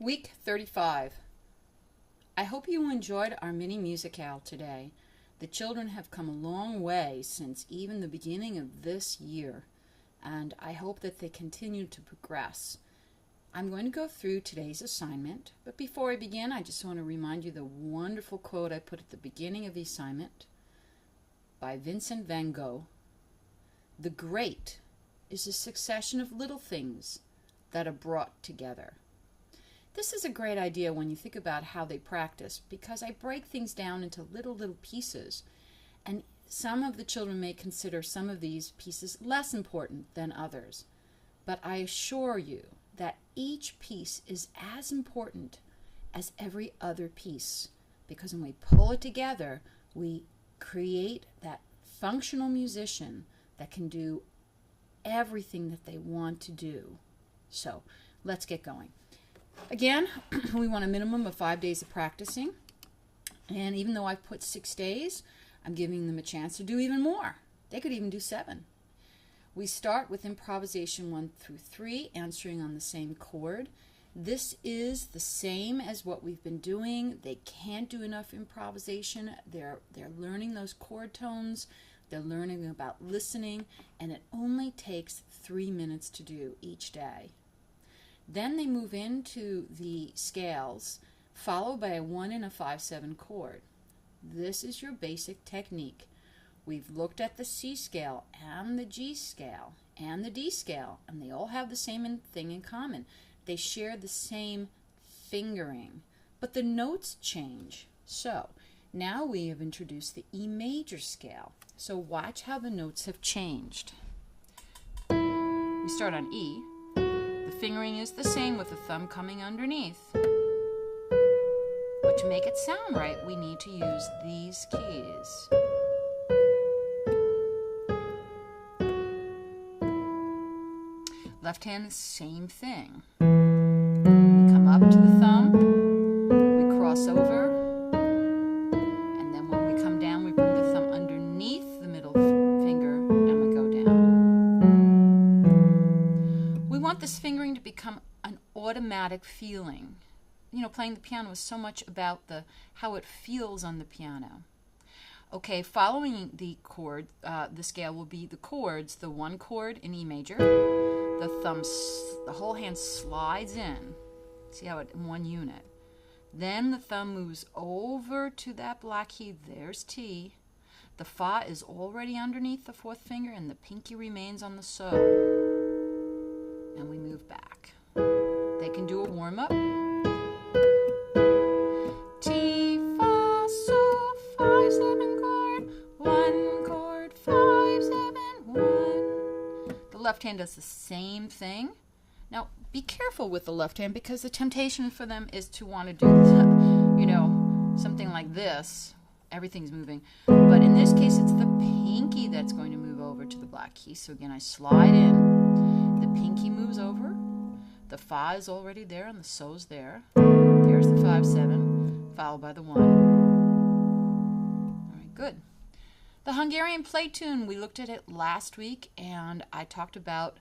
Week 35. I hope you enjoyed our mini musicale today. The children have come a long way since even the beginning of this year, and I hope that they continue to progress. I'm going to go through today's assignment, but before I begin, I just want to remind you the wonderful quote I put at the beginning of the assignment by Vincent van Gogh. The great is a succession of little things that are brought together. This is a great idea when you think about how they practice, because I break things down into little pieces, and some of the children may consider some of these pieces less important than others. But I assure you that each piece is as important as every other piece, because when we pull it together, we create that functional musician that can do everything that they want to do. So let's get going. Again, we want a minimum of 5 days of practicing, and even though I've put 6 days, I'm giving them a chance to do even more. They could even do 7. We start with improvisation 1 through 3, answering on the same chord. This is the same as what we've been doing. They can't do enough improvisation. They're learning those chord tones. They're learning about listening, and it only takes 3 minutes to do each day. Then they move into the scales, followed by a 1 and a 5/7 chord. This is your basic technique. We've looked at the C scale and the G scale and the D scale, and they all have the same thing in common. They share the same fingering, but the notes change. So now we have introduced the E major scale. So watch how the notes have changed. We start on E. The fingering is the same with the thumb coming underneath. But to make it sound right, we need to use these keys. Left hand, the same thing. We come up to the thumb, we cross over, and then when we come down, we bring the thumb underneath the middle finger and we go down. We want this fingering to become an automatic feeling. You know, playing the piano is so much about how it feels on the piano. Okay, following the chord, the scale will be the chords, the 1 chord in E major. The whole hand slides in. See how in one unit. Then the thumb moves over to that black key. There's T. The Fa is already underneath the 4th finger, and the pinky remains on the So. And we move back. They can do a warm-up. T, Fa, So, 5/7 chord, 1 chord, 5/7, 1. The left hand does the same thing. Now, be careful with the left hand, because the temptation for them is to want to do, something like this. Everything's moving. But in this case, it's the pinky that's going to move over to the black key. So again, I slide in. The pinky moves over. The Fa is already there, and the So's there. There's the 5/7, followed by the 1. All right, good. The Hungarian play tune, we looked at it last week, and I talked about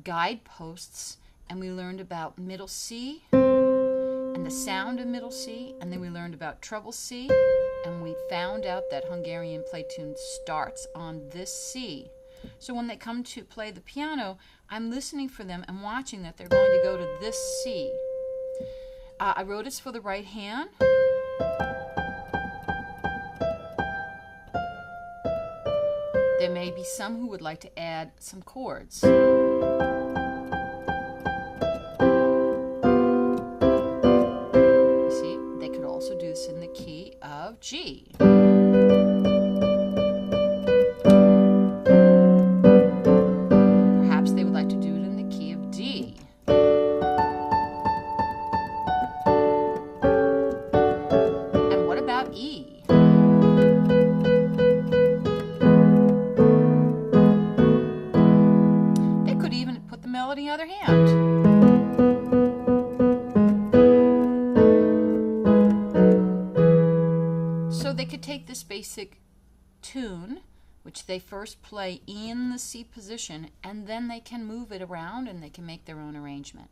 guideposts, and we learned about middle C and the sound of middle C, and then we learned about treble C, and we found out that Hungarian play tune starts on this C. So when they come to play the piano, I'm listening for them and watching that they're going to go to this C. I wrote it for the right hand. There may be some who would like to add some chords. You see, they could also do this in the key of G. Perhaps they would like to do it in the key of D. And what about E? The other hand. So they could take this basic tune, which they first play in the C position, and then they can move it around and they can make their own arrangement.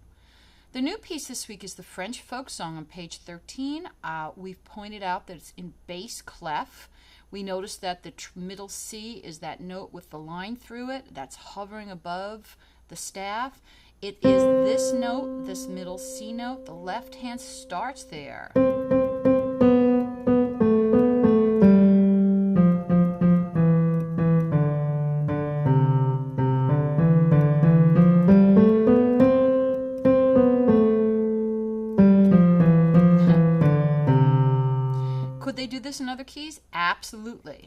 The new piece this week is the French folk song on page 13. We've pointed out that it's in bass clef. We noticed that the middle C is that note with the line through it that's hovering above the staff. It is this note, this middle C note. The left hand starts there. Could they do this in other keys? Absolutely.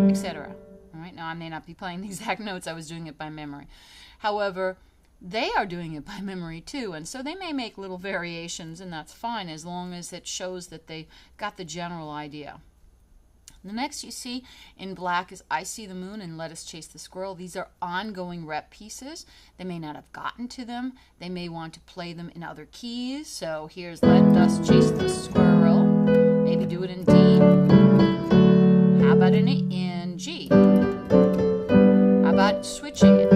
Etc. All right, now I may not be playing the exact notes. I was doing it by memory. However, they are doing it by memory too, and so they may make little variations, and that's fine as long as it shows that they got the general idea. The next you see in black is I See the Moon and Let Us Chase the Squirrel. These are ongoing rep pieces. They may not have gotten to them. They may want to play them in other keys. So here's Let Us Chase the Squirrel. Maybe do it in D. How about in G? How about switching it?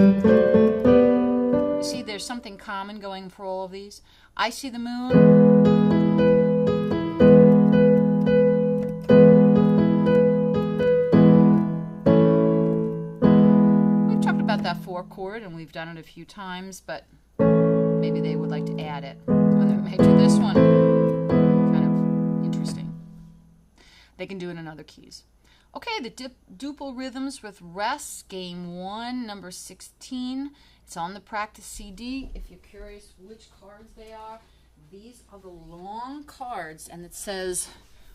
You see there's something common going for all of these. I See the Moon. That 4 chord, and we've done it a few times, but maybe they would like to add it. Or they may do this one. Kind of interesting. They can do it in other keys. Okay, the duple rhythms with rests, game 1, number 16. It's on the practice CD. If you're curious which cards they are, these are the long cards, and it says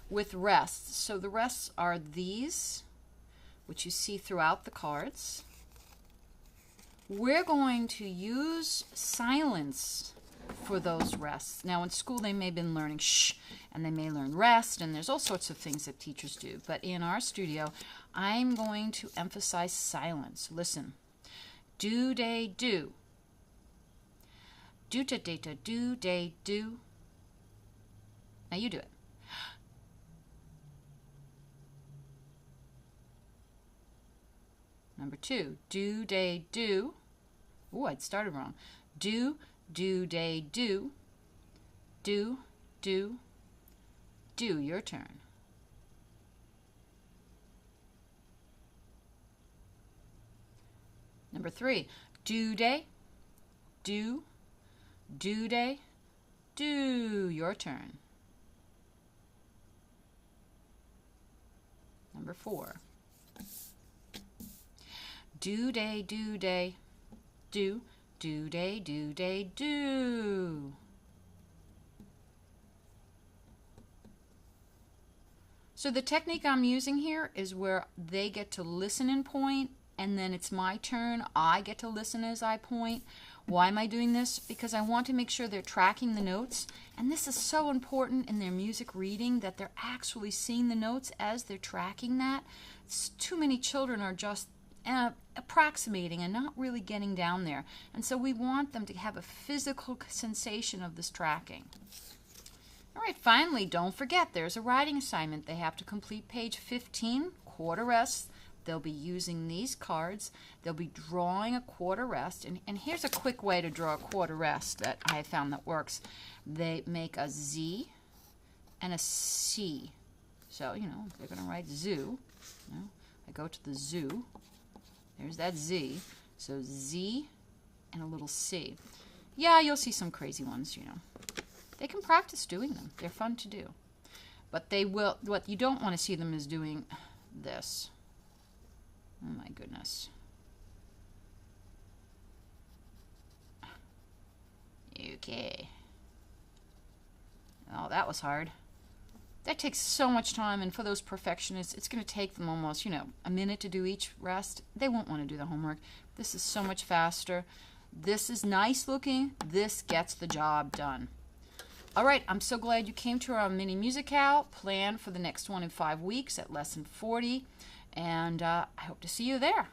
with rests. So the rests are these, which you see throughout the cards. We're going to use silence for those rests. Now in school they may have been learning shh, and they may learn rest, and there's all sorts of things that teachers do. But in our studio, I'm going to emphasize silence. Listen. Do, day, do. Do, da, day, da, do, day, do. Now you do it. Number 2, do, day, do. Ooh, I'd started wrong. Do, day, do. Do, do. Your turn. Number 3, do, day, do. Do, day, do. Your turn. Number 4. Do, day, do, day, do. Do, day, do, day, do. So the technique I'm using here is where they get to listen and point, and then it's my turn. I get to listen as I point. Why am I doing this? Because I want to make sure they're tracking the notes, and this is so important in their music reading that they're actually seeing the notes as they're tracking that. Too many children are just approximating and not really getting down there, and so we want them to have a physical sensation of this tracking. All right, finally, don't forget there's a writing assignment. They have to complete page 15, quarter rest. They'll be using these cards. They'll be drawing a quarter rest, and here's a quick way to draw a quarter rest that I found that works. They make a Z and a C. So, they're going to write zoo. I go to the zoo. There's that Z. So Z and a little C. Yeah, you'll see some crazy ones, They can practice doing them. They're fun to do. But they will, what you don't want to see them is doing this. Oh my goodness. Okay. Oh, that was hard. That takes so much time, and for those perfectionists, it's going to take them almost, a minute to do each rest. They won't want to do the homework. This is so much faster. This is nice looking. This gets the job done. All right, I'm so glad you came to our mini musicale. Plan for the next one in 5 weeks at lesson 40, and I hope to see you there.